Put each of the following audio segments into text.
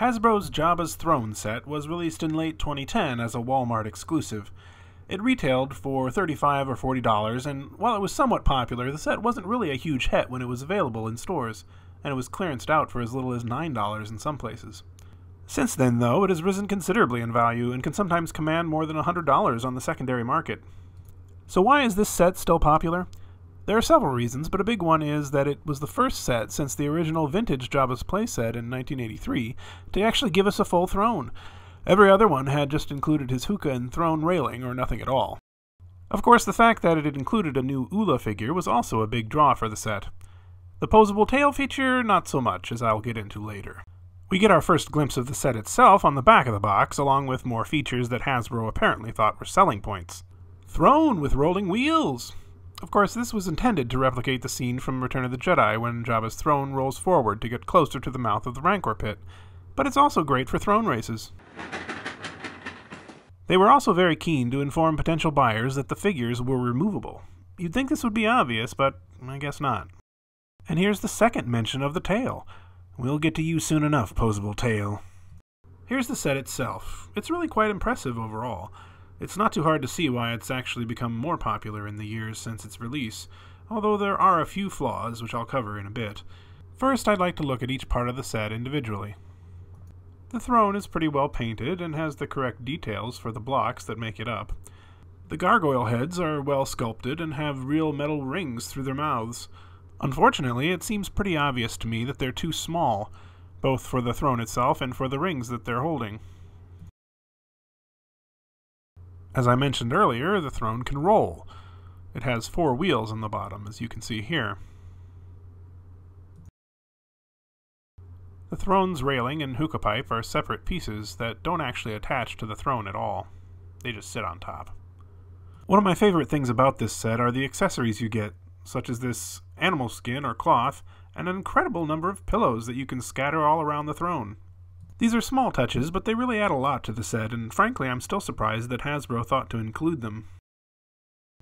Hasbro's Jabba's Throne set was released in late 2010 as a Walmart exclusive. It retailed for $35 or $40, and while it was somewhat popular, the set wasn't really a huge hit when it was available in stores, and it was clearanced out for as little as $9 in some places. Since then, though, it has risen considerably in value and can sometimes command more than $100 on the secondary market. So why is this set still popular? There are several reasons, but a big one is that it was the first set since the original vintage Jabba's playset in 1983 to actually give us a full throne. Every other one had just included his hookah and throne railing, or nothing at all. Of course, the fact that it had included a new Ula figure was also a big draw for the set. The posable tail feature, not so much, as I'll get into later. We get our first glimpse of the set itself on the back of the box, along with more features that Hasbro apparently thought were selling points. Throne with rolling wheels! Of course, this was intended to replicate the scene from Return of the Jedi when Jabba's throne rolls forward to get closer to the mouth of the Rancor pit, but it's also great for throne races. They were also very keen to inform potential buyers that the figures were removable. You'd think this would be obvious, but I guess not. And here's the second mention of the tail. We'll get to you soon enough, posable tail. Here's the set itself. It's really quite impressive overall. It's not too hard to see why it's actually become more popular in the years since its release, although there are a few flaws, which I'll cover in a bit. First, I'd like to look at each part of the set individually. The throne is pretty well painted and has the correct details for the blocks that make it up. The gargoyle heads are well sculpted and have real metal rings through their mouths. Unfortunately, it seems pretty obvious to me that they're too small, both for the throne itself and for the rings that they're holding. As I mentioned earlier, the throne can roll. It has 4 wheels on the bottom, as you can see here. The throne's railing and hookah pipe are separate pieces that don't actually attach to the throne at all. They just sit on top. One of my favorite things about this set are the accessories you get, such as this animal skin or cloth, and an incredible number of pillows that you can scatter all around the throne. These are small touches, but they really add a lot to the set, and frankly I'm still surprised that Hasbro thought to include them.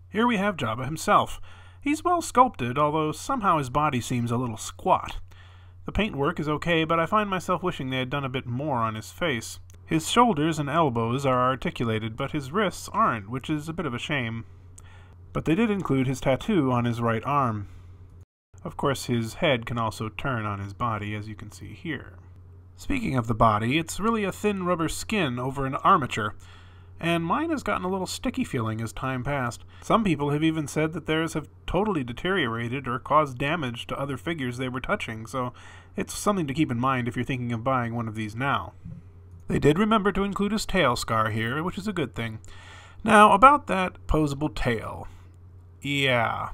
Here we have Jabba himself. He's well sculpted, although somehow his body seems a little squat. The paintwork is okay, but I find myself wishing they had done a bit more on his face. His shoulders and elbows are articulated, but his wrists aren't, which is a bit of a shame. But they did include his tattoo on his right arm. Of course, his head can also turn on his body, as you can see here. Speaking of the body, it's really a thin rubber skin over an armature, and mine has gotten a little sticky feeling as time passed. Some people have even said that theirs have totally deteriorated or caused damage to other figures they were touching, so it's something to keep in mind if you're thinking of buying one of these now. They did remember to include his tail scar here, which is a good thing. Now, about that posable tail. Yeah,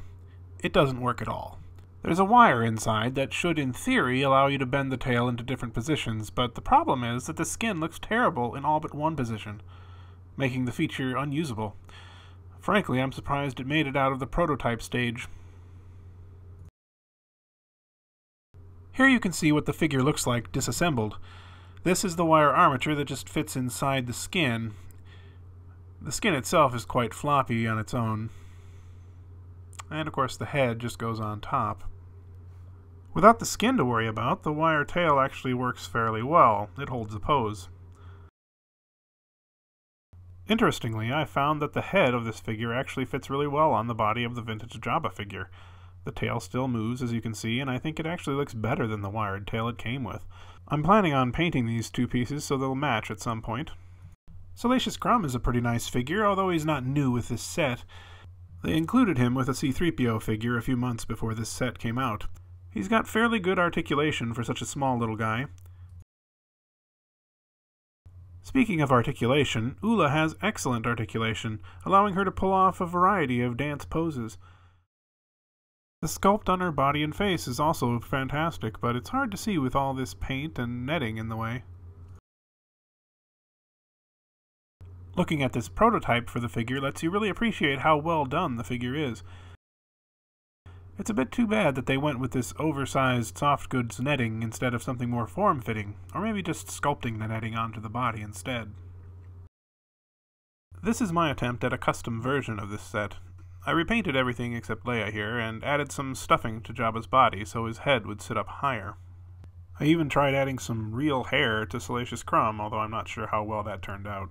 it doesn't work at all. There's a wire inside that should, in theory, allow you to bend the tail into different positions, but the problem is that the skin looks terrible in all but one position, making the feature unusable. Frankly, I'm surprised it made it out of the prototype stage. Here you can see what the figure looks like disassembled. This is the wire armature that just fits inside the skin. The skin itself is quite floppy on its own. And of course the head just goes on top. Without the skin to worry about, the wire tail actually works fairly well. It holds a pose. Interestingly, I found that the head of this figure actually fits really well on the body of the vintage Jabba figure. The tail still moves, as you can see, and I think it actually looks better than the wired tail it came with. I'm planning on painting these two pieces so they'll match at some point. Salacious Crumb is a pretty nice figure, although he's not new with this set. They included him with a C-3PO figure a few months before this set came out. He's got fairly good articulation for such a small little guy. Speaking of articulation, Ula has excellent articulation, allowing her to pull off a variety of dance poses. The sculpt on her body and face is also fantastic, but it's hard to see with all this paint and netting in the way. Looking at this prototype for the figure lets you really appreciate how well done the figure is. It's a bit too bad that they went with this oversized soft goods netting instead of something more form-fitting, or maybe just sculpting the netting onto the body instead. This is my attempt at a custom version of this set. I repainted everything except Leia here, and added some stuffing to Jabba's body so his head would sit up higher. I even tried adding some real hair to Salacious Crumb, although I'm not sure how well that turned out.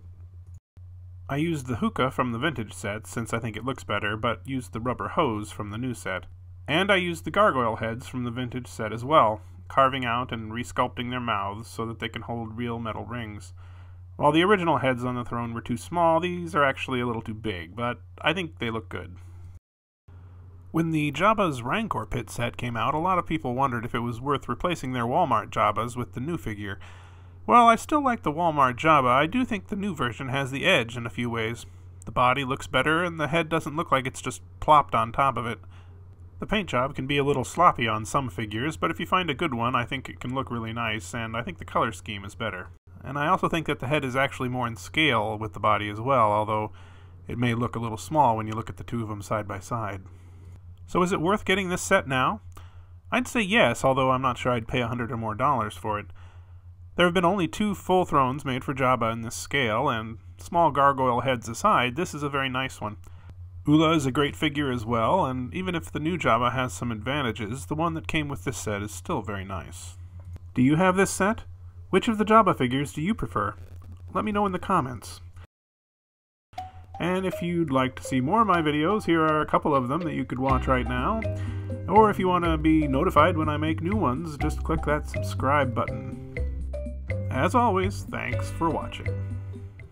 I used the hookah from the vintage set, since I think it looks better, but used the rubber hose from the new set. And I used the gargoyle heads from the vintage set as well, carving out and resculpting their mouths so that they can hold real metal rings. While the original heads on the throne were too small, these are actually a little too big, but I think they look good. When the Jabba's Rancor Pit set came out, a lot of people wondered if it was worth replacing their Walmart Jabbas with the new figure. Well, I still like the Walmart Jabba. I do think the new version has the edge in a few ways. The body looks better, and the head doesn't look like it's just plopped on top of it. The paint job can be a little sloppy on some figures, but if you find a good one, I think it can look really nice, and I think the color scheme is better. And I also think that the head is actually more in scale with the body as well, although it may look a little small when you look at the two of them side by side. So is it worth getting this set now? I'd say yes, although I'm not sure I'd pay $100 or more for it. There have been only 2 full thrones made for Jabba in this scale, and small gargoyle heads aside, this is a very nice one. Ula is a great figure as well, and even if the new Jabba has some advantages, the one that came with this set is still very nice. Do you have this set? Which of the Jabba figures do you prefer? Let me know in the comments. And if you'd like to see more of my videos, here are a couple of them that you could watch right now. Or if you want to be notified when I make new ones, just click that subscribe button. As always, thanks for watching.